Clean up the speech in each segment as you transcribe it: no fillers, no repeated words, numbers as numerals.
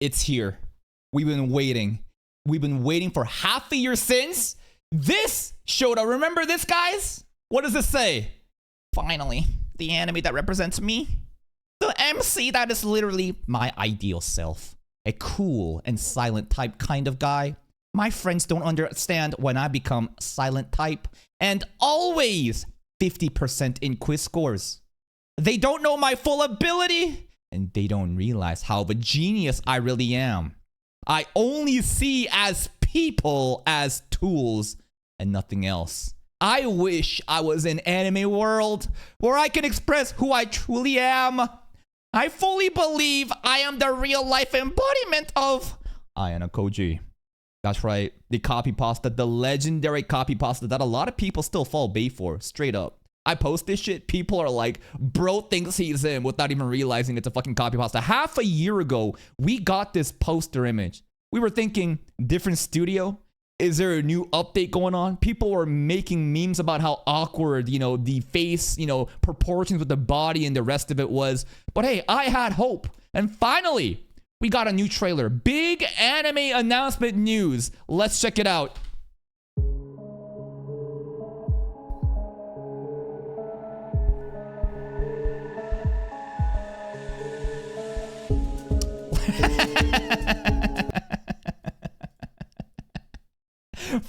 It's here. We've been waiting. We've been waiting for half a year since this showed up. Remember this, guys? What does this say? Finally, the anime that represents me. The MC that is literally my ideal self. A cool and silent type kind of guy. My friends don't understand when I become silent type. And always 50% in quiz scores. They don't know my full ability. And they don't realize how of a genius I really am. I only see as people as tools and nothing else. I wish I was in anime world where I can express who I truly am. I fully believe I am the real life embodiment of Ayano Koji. That's right, the copy pasta, the legendary copy pasta that a lot of people still fall bait for, straight up. I post this shit, people are like, bro thinks he's him without even realizing it's a fucking copy pasta. Half a year ago, we got this poster image. We were thinking, different studio? Is there a new update going on? People were making memes about how awkward, you know, the face, you know, proportions with the body and the rest of it was. But hey, I had hope. And finally, we got a new trailer. Big anime announcement news. Let's check it out.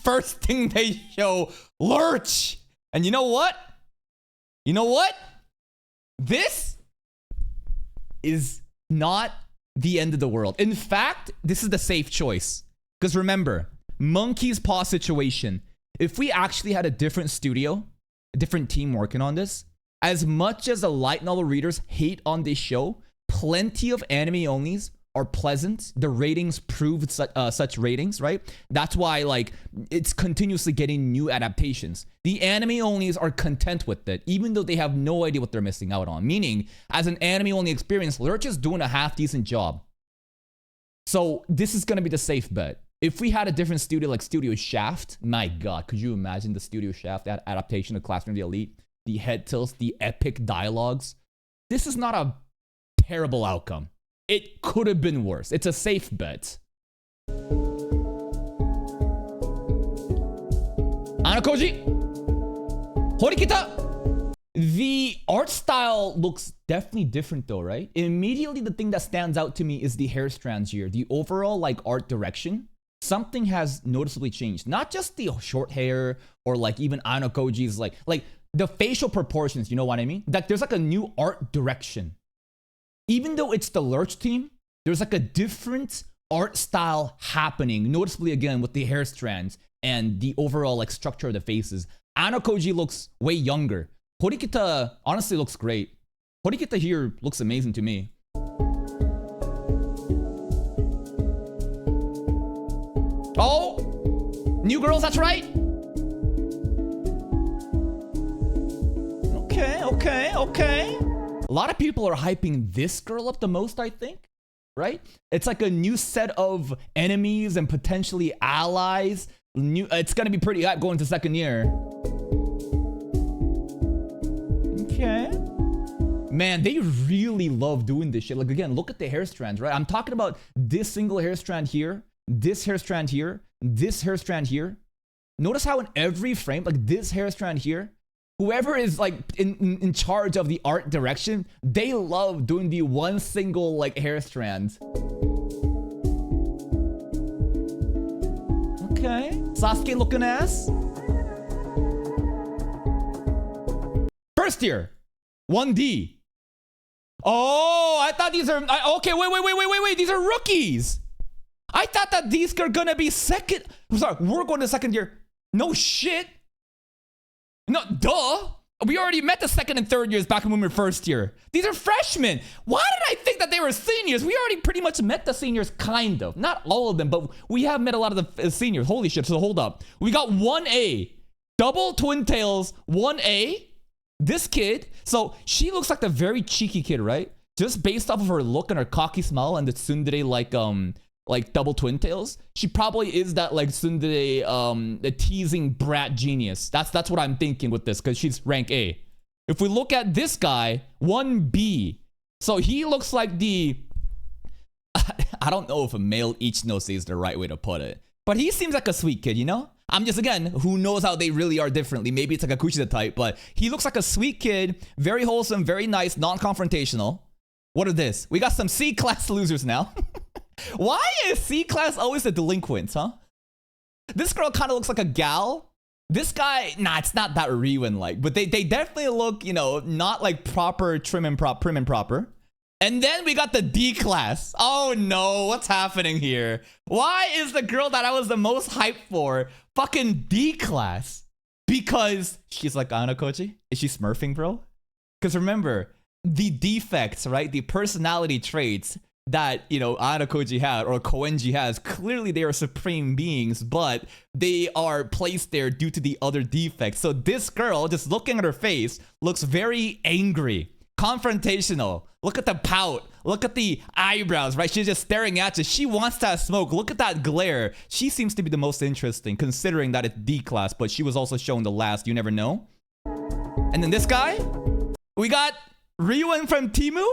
First thing they show, Lurch. And you know what? You know what? This is not the end of the world. In fact, this is the safe choice. Because remember, Monkey's Paw situation. If we actually had a different studio, a different team working on this, as much as the light novel readers hate on this show, plenty of anime onlys are pleasant. The ratings prove such ratings, right? That's why, like, it's continuously getting new adaptations. The anime onlys are content with it, even though they have no idea what they're missing out on. Meaning, as an anime only experience, Lurch is doing a half decent job. So this is gonna be the safe bet. If we had a different studio like Studio Shaft, my god, could you imagine the Studio Shaft, that adaptation of Classroom of the Elite? The head tilts, the epic dialogues. This is not a terrible outcome. It could have been worse. It's a safe bet. Ayano Koji! Horikita! The art style looks definitely different though, right? Immediately the thing that stands out to me is the hair strands here. The overall like art direction. Something has noticeably changed. Not just the short hair or like even Ayano Koji's like the facial proportions, you know what I mean? Like there's like a new art direction. Even though it's the Lurch team, there's like a different art style happening, noticeably again with the hair strands and the overall like structure of the faces. Ayano Koji looks way younger. Horikita honestly looks great. Horikita here looks amazing to me. Oh! New girls, that's right! Okay. A lot of people are hyping this girl up the most, I think, right? It's like a new set of enemies and potentially allies. It's gonna be pretty hot going to second year. Okay. Man, they really love doing this shit. Like again, look at the hair strands, right? I'm talking about this single hair strand here, this hair strand here, this hair strand here. Notice how in every frame, like this hair strand here, whoever is like in charge of the art direction, they love doing the one single like hair strand. Okay. Sasuke looking ass. First year. 1D. Oh, I thought these are... okay, wait. These are rookies. I thought that these are gonna be second... I'm sorry, we're going to second year. No shit. No, duh. We already met the second and third years back when we were first year. These are freshmen. Why did I think that they were seniors? We already pretty much met the seniors, kind of. Not all of them, but we have met a lot of the seniors. Holy shit, so hold up. We got 1A. Double Twin Tails, 1A. This kid, so she looks like the very cheeky kid, right? Just based off of her look and her cocky smile and the tsundere like double Twin Tails, she probably is that like tsundere the teasing brat genius. That's what I'm thinking with this, because she's rank A. If we look at this guy, 1B, so he looks like the I don't know if a male Ichinose is the right way to put it. But he seems like a sweet kid, you know? I'm just, again, who knows how they really are differently. Maybe it's like a Kushida type, but he looks like a sweet kid. Very wholesome, very nice, non-confrontational. What is this? We got some C-class losers now. Why is C-class always the delinquents, huh? This girl kind of looks like a gal. This guy, nah, it's not that Riwen-like, but they definitely look, you know, not like proper prim and proper. And then we got the D class. Oh no, what's happening here? Why is the girl that I was the most hyped for fucking D class? Because she's like Anakoji? Is she smurfing, bro? Because remember, the defects, right? The personality traits that, you know, Anakoji had or Koenji has, clearly they are supreme beings, but they are placed there due to the other defects. So this girl, just looking at her face, looks very angry, confrontational. Look at the pout. Look at the eyebrows, right? She's just staring at you. She wants that smoke. Look at that glare. She seems to be the most interesting, considering that it's D class, but she was also shown the last. You never know. And then this guy, we got Riwen from Temu.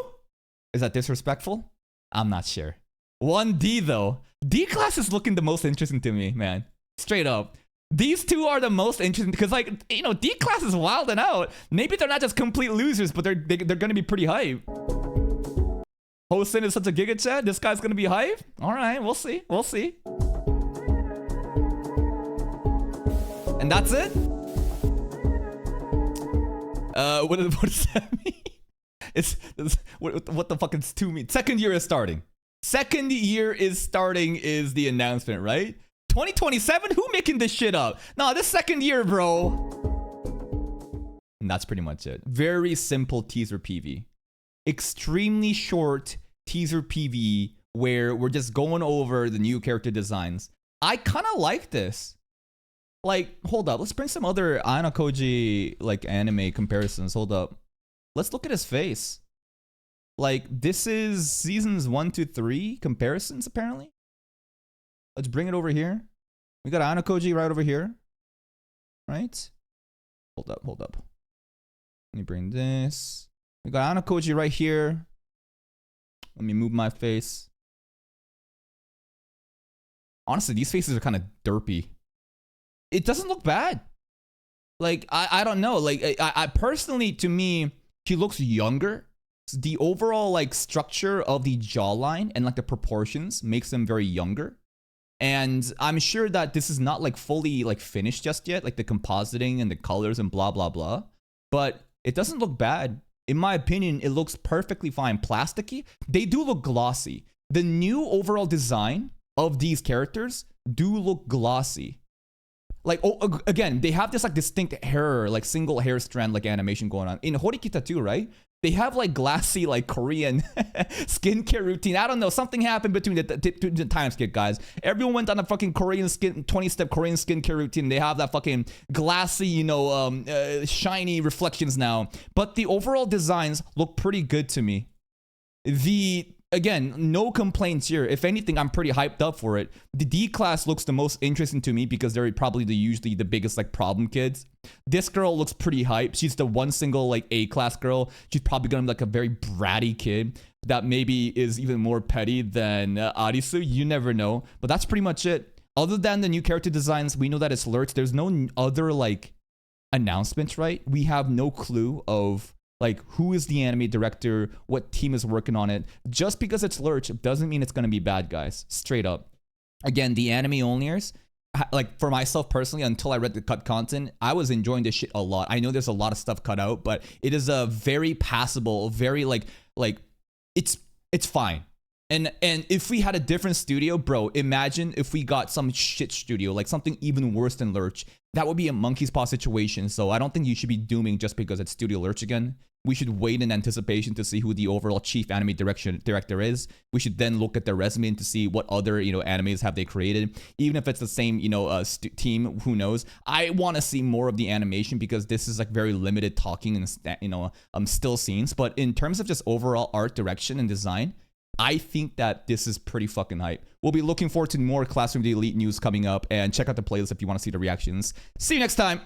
Is that disrespectful? I'm not sure. 1D though. D class is looking the most interesting to me, man. Straight up. These two are the most interesting because, like, you know, D class is wilding out. Maybe they're not just complete losers, but they're gonna be pretty hype. Hosen is such a giga chat. This guy's gonna be hype. All right, we'll see. We'll see. And that's it. What does that mean? What the fuck is 2 mean? Second year is starting. Second year is starting is the announcement, right? 2027? Who making this shit up? No, this second year, bro. And that's pretty much it. Very simple teaser PV. Extremely short teaser PV where we're just going over the new character designs. I kind of like this. Like, hold up. Let's bring some other Anakoji, like, anime comparisons. Hold up. Let's look at his face. Like, this is seasons 1 to 3 comparisons, apparently. Let's bring it over here. We got Anakoji right over here. Right? Hold up. Let me bring this. We got Anakoji right here. Let me move my face. Honestly, these faces are kind of derpy. It doesn't look bad. Like, I don't know. Like, I personally, to me, he looks younger. The overall, like, structure of the jawline and, like, the proportions makes him very younger. And I'm sure that this is not, like, fully, like, finished just yet, like the compositing and the colors and blah, blah, blah. But it doesn't look bad. In my opinion, it looks perfectly fine. Plasticky. They do look glossy. The new overall design of these characters do look glossy. Like, oh, again, they have this, like, distinct hair, like, single hair strand, like, animation going on. In Horikita too, right? They have, like, glassy, like, Korean skincare routine. I don't know. Something happened between the time skip, guys. Everyone went on a fucking Korean 20-step Korean skincare routine. They have that fucking glassy, you know, shiny reflections now. But the overall designs look pretty good to me. Again, no complaints here. If anything, I'm pretty hyped up for it. The D class looks the most interesting to me because they're probably usually the biggest, like, problem kids. This girl looks pretty hype. She's the one single, like, A class girl. She's probably gonna be, like, a very bratty kid that maybe is even more petty than Arisu. You never know. But that's pretty much it. Other than the new character designs, we know that it's Lurch. There's no other, like, announcements, right? We have no clue of, like, who is the anime director, what team is working on it. Just because it's Lurch doesn't mean it's going to be bad, guys. Straight up. Again, the anime onlyers, like, for myself personally, until I read the cut content, I was enjoying this shit a lot. I know there's a lot of stuff cut out, but it is a very passable, very, like it's fine. And if we had a different studio, bro, imagine if we got some shit studio, like something even worse than Lurch. That would be a monkey's paw situation. So I don't think you should be dooming just because it's Studio Lurch again. We should wait in anticipation to see who the overall chief anime director is. We should then look at their resume to see what other, you know, animes have they created. Even if it's the same, you know, team, who knows? I want to see more of the animation because this is, like, very limited talking and, you know, still scenes. But in terms of just overall art direction and design, I think that this is pretty fucking hype. We'll be looking forward to more Classroom of the Elite news coming up, and check out the playlist if you want to see the reactions. See you next time.